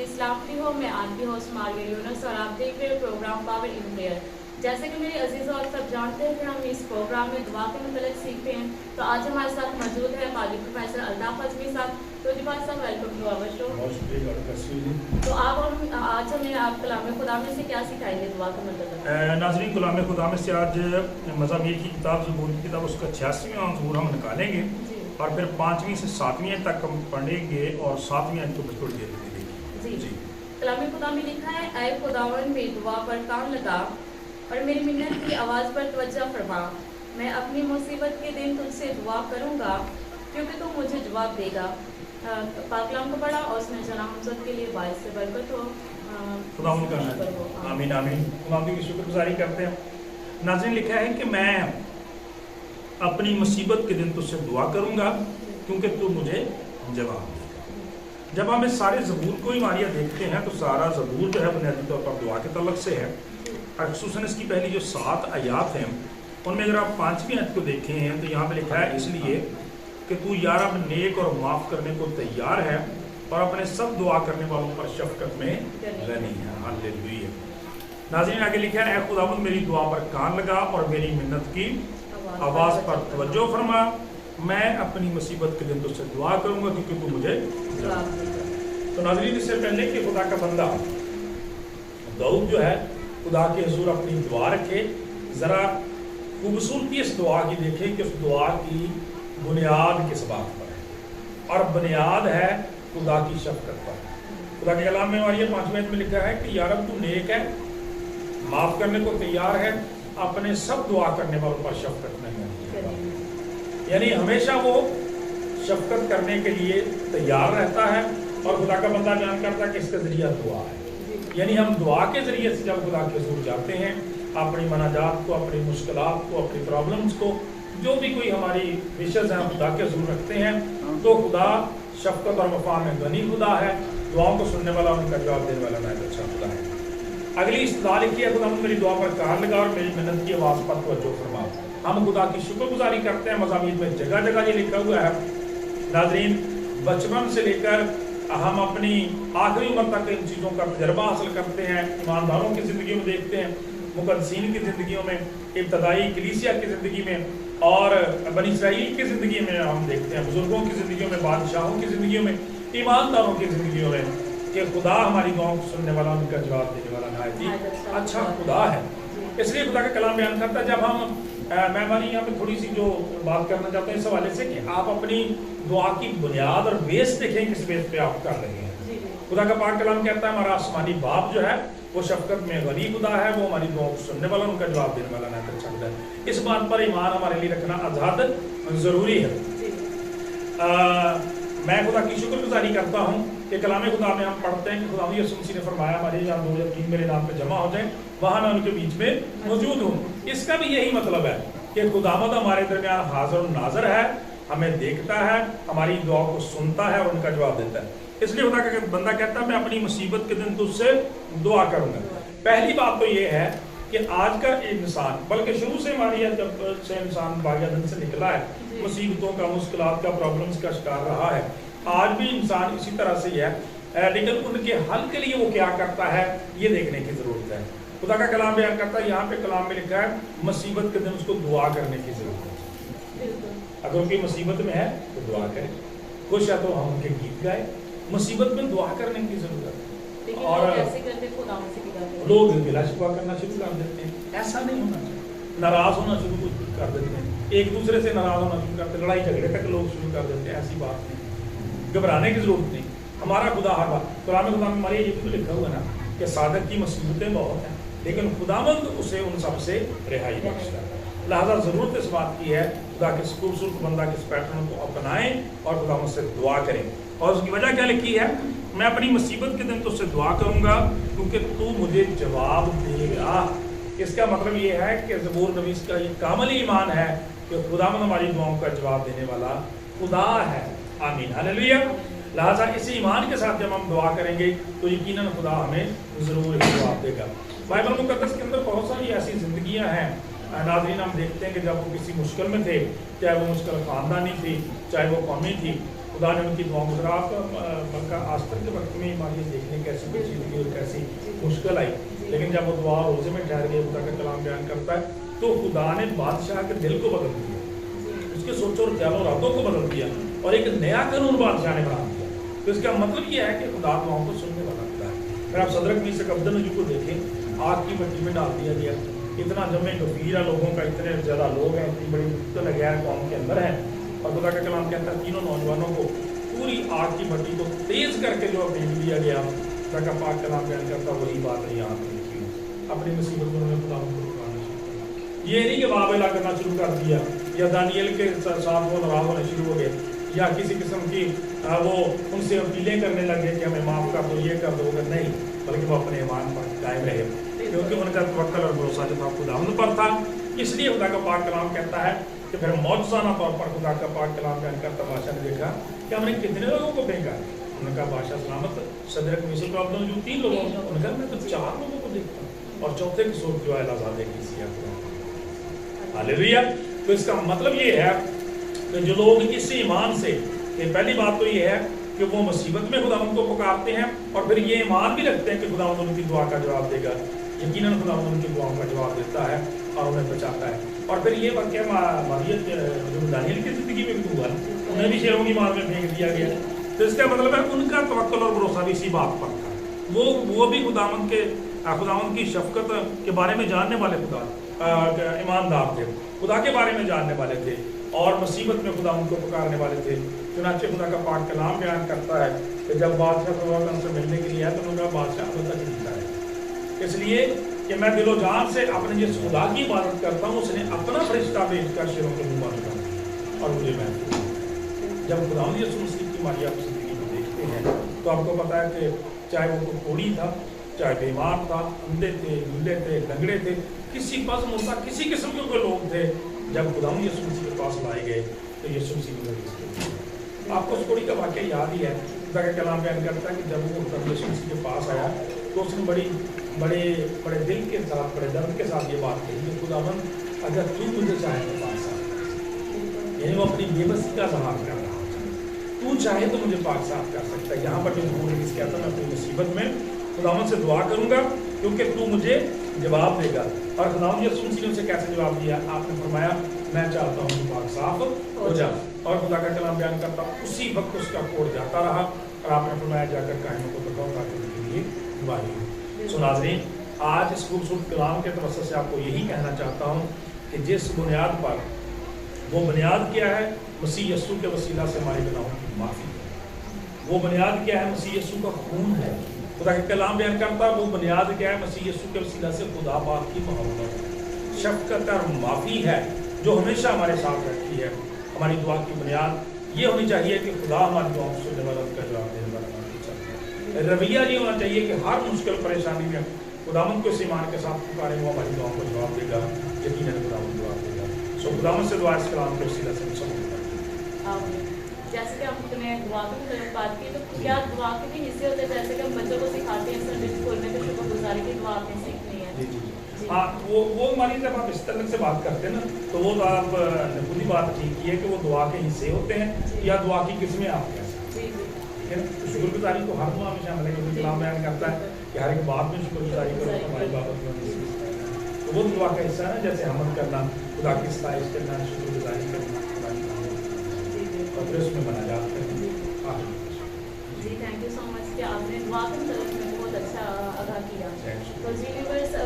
इस्लाम की हो, मैं आपकी होस्ट मार्विया यूनुस और आप देख रहे हो प्रोग्राम पावर इन प्रेयर। जैसे कि मेरे अजीज़ों और सब जानते हैं कि हम इस प्रोग्राम में दुआ के मतलब सीखते हैं, तो आज हमारे साथ मौजूद है पादी प्रोफेसर अल्ताफ अजमी साहब। तो जी बात साहब, वेलकम टू आवर शो। तो आज हमें आप कलाम खुदा में से क्या सिखाएंगे दुआ का मतलब? नाज़रीन, कलाम खुदा में से आज मज़ामीर की किताब ज़बूर की किताब उसका 86वां ज़बूर हम निकालेंगे और फिर 5वीं से 7वीं तक हम पढ़ेंगे और 7वीं को थोड़ी देर में देखेंगे। जी, कलाम खुदा में लिखा है, ऐ खुदावन मेरी दुआ पर कान लगा और मेरी मिन्नत की आवाज़ पर तवज्जो फरमा। मैं अपनी मुसीबत के दिन तुझसे दुआ करूँगा क्योंकि तू मुझे जवाब देगा। पाकलाम को पढ़ा और उसमें जना हमसद के लिए बाइस से बरकत हो। खुदावंद का आमीन आमीन। खुदावंद की शुक्रगुजारी करते हैं। नाज़रीन, लिखा है कि मैं अपनी मुसीबत के दिन तुझसे दुआ करूँगा क्योंकि तू मुझे जवाब देगा। जब हम इस सारे ज़बूर को ही मारिया देखते हैं तो सारा ज़बूर जो है बुनियादी तौर पर दुआ के तल्लुक़ से है। और खुसूसन इसकी पहली जो 7 आयात हैं उनमें अगर आप 5वीं आयत को देखें हैं तो यहाँ पे लिखा है, इसलिए कि तू या रब नेक और माफ़ करने को तैयार है और अपने सब दुआ करने वालों पर शफ़क़त में गनी है। हालेलुया। नाज़रीन, आगे लिखा है, ऐ खुदावंद मेरी दुआ पर कान लगा और मेरी मिन्नत की आवाज़ पर तवज्जो फरमा। मैं अपनी मुसीबत के दिन तुझसे दुआ करूँगा क्योंकि तू मुझे जवाब देगा। तो नाज़रीन, इससे पहले कि खुदा का बंदा दाऊद जो है खुदा के हुज़ूर अपनी दुआ रखे, ज़रा खूबसूरती इस दुआ की देखें कि उस दुआ की बुनियाद किस बात पर है, और बुनियाद है खुदा की शफ़क़त पर। खुदा के कलाम में और ये 5वीं आयत में लिखा है कि या रब तू नेक है, माफ़ करने को तैयार है, अपने सब दुआ करने वालों पर शफ़क़त नहीं है। यानी हमेशा वो शफ़क़त करने के लिए तैयार रहता है। और खुदा का बंदा बयान करता है कि इसका ज़रिया दुआ है। यानी हम दुआ के ज़रिए से जब खुदा के हुज़ूर जाते हैं, अपनी मनाजात को, अपनी मुश्किलात को, अपनी प्रॉब्लम्स को, जो भी कोई हमारी विशेष हैं, हम खुदा के हुज़ूर रखते हैं, तो खुदा शफ़क़त और वफ़ा में गनी खुदा है, दुआओं को सुनने वाला, उनका जवाब देने वाला नायत अच्छा खुदा है। अगली इस्तदा लिखी है, खुदा मेरी दुआ पर कान लगा और मेरी मिन्नत की आवाज़ पर तवज्जो फरमा। हम खुदा की शुक्रगुजारी करते हैं। मज़ामीर में जगह जगह ये लिखा हुआ है। नाज़रीन, बचपन से लेकर हम अपनी आखिरी उम्र तक इन चीज़ों का तजर्बा हासिल करते हैं। ईमानदारों की ज़िंदगी में देखते हैं, मुक़द्दसीन की ज़िंदगियों में, इब्तदाई कलीसिया की ज़िंदगी में और बनी इस्राईल की ज़िंदगी में हम देखते हैं, बुज़ुर्गों की ज़िंदगियों में, बादशाहों की ज़िंदगियों में, ईमानदारों की ज़िंदगियों में, कि खुदा हमारी दुआओं को सुनने वाला, उनका जवाब देने वाला नायत ही अच्छा खुदा है। इसलिए खुदा का कलाम बयान करता है। जब हम मैं हमारी यहाँ पे थोड़ी सी जो बात करना चाहते हैं इस हवाले से कि आप अपनी दुआ की बुनियाद और बेस देखें, किस बेस पे आप कर रहे हैं। खुदा का पाक कलाम कहता है, हमारा आसमानी बाप जो है वो शफ़क़त में गनी खुदा है, वो हमारी दुआओं को सुनने वाला, उनका जवाब देने वाला नायत अच्छा खुदा है। इस बात पर ईमान हमारे लिए रखना आज़ाद ज़रूरी है। मैं खुदा की शुक्रगुजारी करता हूँ कि कलाम खुदा में हम पढ़ते हैं कि खुदा यीशु मसीह ने फरमाया, हमारे यहाँ 2 या 3 मेरे नाम पे जमा हो जाए, वहाँ मैं उनके बीच में मौजूद हूँ। इसका भी यही मतलब है कि खुदावंद हमारे दरमियान हाज़िर और नाज़िर है, हमें देखता है, हमारी दुआओं को सुनता है और उनका जवाब देता है। इसलिए खुदा का बंदा कहता है, मैं अपनी मुसीबत के दिन तुझसे दुआ करूँगा। पहली बात तो ये है कि आज का इंसान, बल्कि शुरू से हमारी जब से इंसान बागियादन से निकला है, मुसीबतों का, मुश्किलात का, प्रॉब्लम्स का शिकार रहा है, आज भी इंसान इसी तरह से है। लेकिन उनके हल के लिए वो क्या करता है, ये देखने की ज़रूरत है। खुदा का कलाम बयान करता है, यहाँ पे कलाम में लिखा है, मुसीबत के दिन उसको दुआ करने की ज़रूरत है। अगर उनकी मुसीबत में है तो दुआ करें, खुश है तो हम उनके गीत गाए, मुसीबत में दुआ करने की ज़रूरत है। और लोग गिला शिकवा करना शुरू कर देते हैं, ऐसा नहीं होना चाहिए। नाराज़ होना शुरू कर देते हैं, एक दूसरे से नाराज़ होना शुरू करते हैं, लड़ाई झगड़े तक लोग शुरू कर देते हैं। ऐसी बात नहीं, घबराने की ज़रूरत नहीं। हमारा खुदा हर बात, कुरान में खुदा में हमारे ये भी तो लिखा हुआ है ना कि सादक की मुसीबतें बहुत हैं, लेकिन खुदावंद उसे उन सब से रिहाई बख्शता है। लिहाजा ज़रूरत इस बात की है, खुदा के खूबसूरत बंदा के इस पैटर्न को अपनाएं और खुदावंद से दुआ करें। और उसकी वजह क्या लिखी है, मैं अपनी मुसीबत के दिन तुझसे दुआ करूँगा क्योंकि तू मुझे जवाब देगा। इसका मतलब ये है कि ज़बूर नवीस का ये कामिल ईमान है कि खुदावंद हमारी दुआओं का जवाब देने वाला खुदा है। आमीन, हालेलुया। लिहाजा इसी ईमान के साथ जब हम दुआ करेंगे तो यकीनन खुदा हमें ज़रूर जवाब देगा। बाइबल मुक़द्दस के अंदर बहुत सारी ऐसी ज़िंदगियाँ हैं। नाज़रीन, हम देखते हैं कि जब वो किसी मुश्किल में थे, चाहे वो मुश्किल ख़ानदानी थी, चाहे वो कौमी थी, खुदा ने उनकी दुआओं को आप बल्कि आस्तर के वक्त में हमारी देखने कैसी बची थी और कैसी मुश्किल आई, लेकिन जब वो दुआ रोजे में ठहर गए, खुदा का कलाम बयान करता है, तो खुदा ने बादशाह के दिल को बदल दिया, उसके सोचो और ख्यालों रातों को बदल दिया और एक नया कानून बादशाह ने बना दिया। तो इसका मतलब ये है कि खुदा दुआओं को सुनने वाला खुदा है। अगर आप सदरक मीशक अबदनगो को देखें, आग की भट्टी में डाल दिया गया, इतना जमे गफीर है लोगों का, इतने ज़्यादा लोग हैं, इतनी बड़ी मुश्किल गैर कौम के अंदर है, और खुदा का कलाम कहता है तीनों नौजवानों को पूरी आग की भट्टी को तेज करके जो भेज दिया गया। खुदा का पाक कलाम बयान करता वही बात है यहाँ पर लिखी हुई। अपनी मुसीबत में उन्होंने खुदा को पुकारना शुरू किया, ये नहीं कि वावेला करना शुरू कर दिया या दानियल के साथ वो नाराज होने शुरू हो गए या किसी किस्म की वो उनसे अपीलें करने लगे कि हमें माफ़ कर दो, ये कर दो, नहीं, बल्कि वो अपने ईमान पर कायम रहे, क्योंकि उनका तवक्कुल और भरोसा जो था खुदावंद पर था। इसलिए खुदा का पाक कलाम कहता है कि फिर मौजूदाना तौर पर खुदा का पाक कलाम बयान करता बादशाह ने देखा कि हमने कितने लोगों को फेंका। उनका बादशाह सलामत सदरक मीशक अबदनगो 3 लोगों, उनका मैं तो 4 लोगों को देखता हूँ और चौथे की सूरत जो है आज़ादे की सी। हालेलुया। तो इसका मतलब ये है कि जो लोग इस ईमान से, कि पहली बात तो ये है कि वो मुसीबत में खुदावंद को पुकारते हैं और फिर ये ईमान भी रखते हैं कि खुदावंद उनकी दुआ का जवाब देगा। यकीनन खुदावंद उनकी दुआओं का जवाब देता है और उन्हें बचाता है। और फिर ये वाक़या मारियत जो दानियल की ज़िंदगी में भी हुआ, उन्हें भी शेरों की मार में फेंक दिया गया। तो इसका मतलब है उनका तवक्कुल और भरोसा भी इसी बात पर था। वो भी खुदावंद की शफकत के बारे में जानने वाले ईमानदार थे, खुदा के बारे में जानने वाले थे और मुसीबत में खुदा उनको पुकारने वाले थे। चुनांचे खुदा का पाक कलाम बयान करता है कि जब बादशाह उनसे मिलने के लिए आया तो उनका बादशाह अब तक जीता है, इसलिए कि मैं दिलो जान से अपने जिस खुदा की इबादत करता हूँ उसने अपना फरिश्ता भेजकर शेरों के मुँह बंद कर दिया और मुझे महसूस हुआ। जब खुदावंद यीशु मसीह की हमारी आप ज़िंदगी को देखते हैं तो आपको पता है कि चाहे वो कोढ़ी था, चाहे बीमार था, अंधे थे, लूले थे, लंगड़े थे, किसी पास मुर्दा, किसी किस्म के कोई लोग थे, जब खुदावंद यीशु मसीह के पास लाए गए तो यीशु मसीह ने आपको उस कोढ़ी का वाक़या याद ही है। खुदा का कलाम बयान करता है कि जब वो यीशु मसीह के पास आया तो उसने बड़े दिल के साथ, बड़े दर्द के साथ ये बात कही कि खुदावंद अगर तू मुझे चाहे तो पाक साफ, यानी वो अपनी बेबसी का इज़हार कर रहा है, तू चाहे तो मुझे पाक साफ कर सकता है। यहाँ पर जो भूल कहता मैं अपनी मुसीबत में खुदावंद से दुआ करूँगा क्योंकि तू मुझे जवाब देगा। और खुदावंद यीशु मसीह ने उसे कैसे जवाब दिया? आपने फरमाया मैं चाहता हूँ कि पाक साफ हो जा। और खुदा का कलाम बयान करता उसी वक्त उसका कोढ़ जाता रहा और आपने फरमाया जाकर कायनों को बताओ ताकि उनके लिए दुआई हो। सो नाज़रीन, आज इस खूबसूरत कलाम के तवज्जुह से आपको यही कहना चाहता हूँ कि जिस बुनियाद पर, वो बुनियाद क्या है? मसीह यीशु के वसीला से हमारे गुनाहों की माफ़ी है। वो बुनियाद क्या है? मसीह यीशु का खून है। खुदा का कलाम बयान करता वो बुनियाद क्या है? मसीह यीशु के वसीला से खुदा पाक की मोहब्बत, शफ़क़त और माफ़ी है जो हमेशा हमारे साथ रहती है। हमारी दुआ की बुनियाद ये होनी चाहिए कि खुदा हमारी दुआओं को सुनने वाला, उसका जवाब देने वाला होना चाहिए। रवैया ये होना चाहिए कि हर मुश्किल परेशानी में खुदावंद को इस ईमान के साथ पुकारें, वो हमारी दुआओं को जवाब देगा, यकीनन खुदावंद जवाब देगा। सो खुदावंद से दुआ इस कलाम के वसीला से सब जैसे कि हमने दुआ की तरफ बात की, तो क्या दुआ के भी हिस्से होते हैं? जैसे कि हम बच्चों को सिखाते हैं संडे स्कूल में, तो शुक्रगुजारी की दुआ आपने सीखनी है। जी। हाँ, वो हमारी जब आप इस तरह से बात करते हैं ना, तो वो तो आप खुद ही बात ठीक की है कि वो दुआ के हिस्से होते हैं या दुआ की किस्में आप कह सकते हैं, ठीक है ना। तो शुक्रगुजारी को हर दुआ में शामिल है, क्योंकि कलाम बयान करता है कि हर एक बात में शुक्रगुजारी करो, हमारी बाबत में। तो वो दुआ का हिस्सा है, जैसे हमद करना, खुदा की सताइश करना, शुक्रगुजारी करना, और फिर उसमें मनाजात करना। जी, थैंक यू सो मच कि आपने दुआ के मतलब में बहुत अच्छा अदा किया। तो जी व्यूअर्स,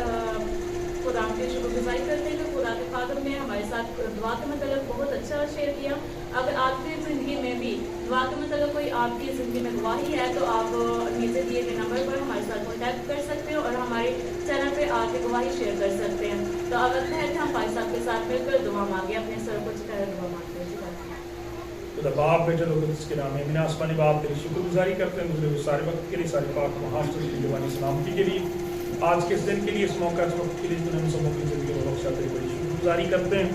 खुदा के शुक्रगुजारी करते हैं कि खुदा के खातिर में हमारे साथ दुआ के मतलब बहुत अच्छा शेयर किया। अगर आपकी ज़िंदगी में भी दुआ के मतलब कोई आपकी ज़िंदगी में गवाही है तो आप नीचे दिए गए नंबर पर हमारे साथ कॉन्टैक्ट कर सकते हैं और हमारे चैनल पे आके गवाही शेयर कर सकते हैं। तो अब लगता है कि हम भाई साहब के साथ मिलकर दुआ मांगे, अपने सर को झुकाकर दुआ मांगते हैं। खुदा बाप बेटे लोग इसके नाम में बिना आसमानी बाप तेरी शुक्रगुजारी करते हैं गुजरे हुए सारे वक्त के लिए, सारी पाक महासर की जवानी सलामती के लिए, आज के इस दिन के लिए, इस मौका इस वक्त के लिए तूने हम सबों की ज़िंदगी में बख्शा, तेरी बड़ी शुक्रगुजारी करते हैं।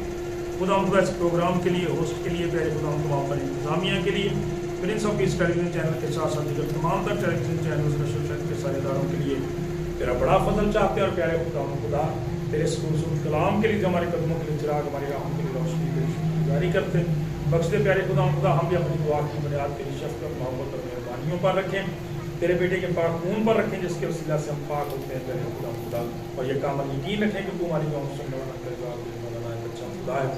खुदा हम इस प्रोग्राम के लिए, होस्ट के लिए, प्यारे खुदा हम तमाम पर इंतजामिया के लिए, Prince of peace television channel के साथ साथ दीगर तमाम तर टेलीविजन चैनल के सारे इदारों के लिए तेरा बड़ा फजल चाहते हैं। और प्यारे खुदा तेरे खूबसूरत कलाम के लिए, जो हमारे कदमों के लिए चिराग, हमारी राहों के लिए रोशनी, तेरी शुक्रगुजारी करते हैं। बख्श दे प्यारे खुदा हम भी अपनी दुआ की बुनियाद तेरी शफ़क़त मोहब्बत और मेहरबानियों पर रखें, तेरे बेटे के पाक खून पर रखें, जिसके वसीला से हम पाक होते हैं तेरे खुदा। और ये कामल यकीन रखें कि तू हमारी दुआ सुनने वाला अच्छा खुदा है।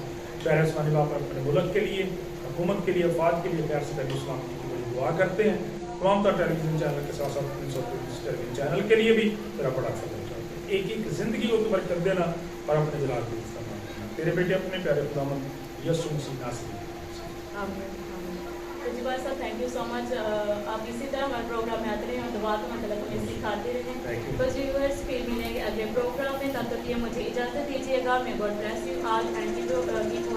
प्यारे आसमानी बाप अपने मुल्क के लिए, हुकूमत के लिए, अफवाद के लिए प्यार से कभी इस्लाम की बड़ी दुआ करते हैं। तमाम तर टेलीविज़न चैनल के साथ साथ टेलीविज़न चैनल के लिए भी तेरा बड़ा फजल चाहते हैं। एक एक ज़िंदगी को तुम्हारी कर देना और अपने जलाल को इस्तेमाल करना। तेरे बेटे अपने प्यारे खुदावंद यीशु मसीह नासरी। तो जी भाई साहब थैंक यू सो मच। आप इसी तरह हमारे प्रोग्राम में आते रहें और दुआ का मतलब हमें सिखाते रहें। बस व्यूअर्स फिर मिलेंगे अगले प्रोग्राम में, तब तक ये मुझे इजाज़त दीजिएगा। मैं God bless you all and keep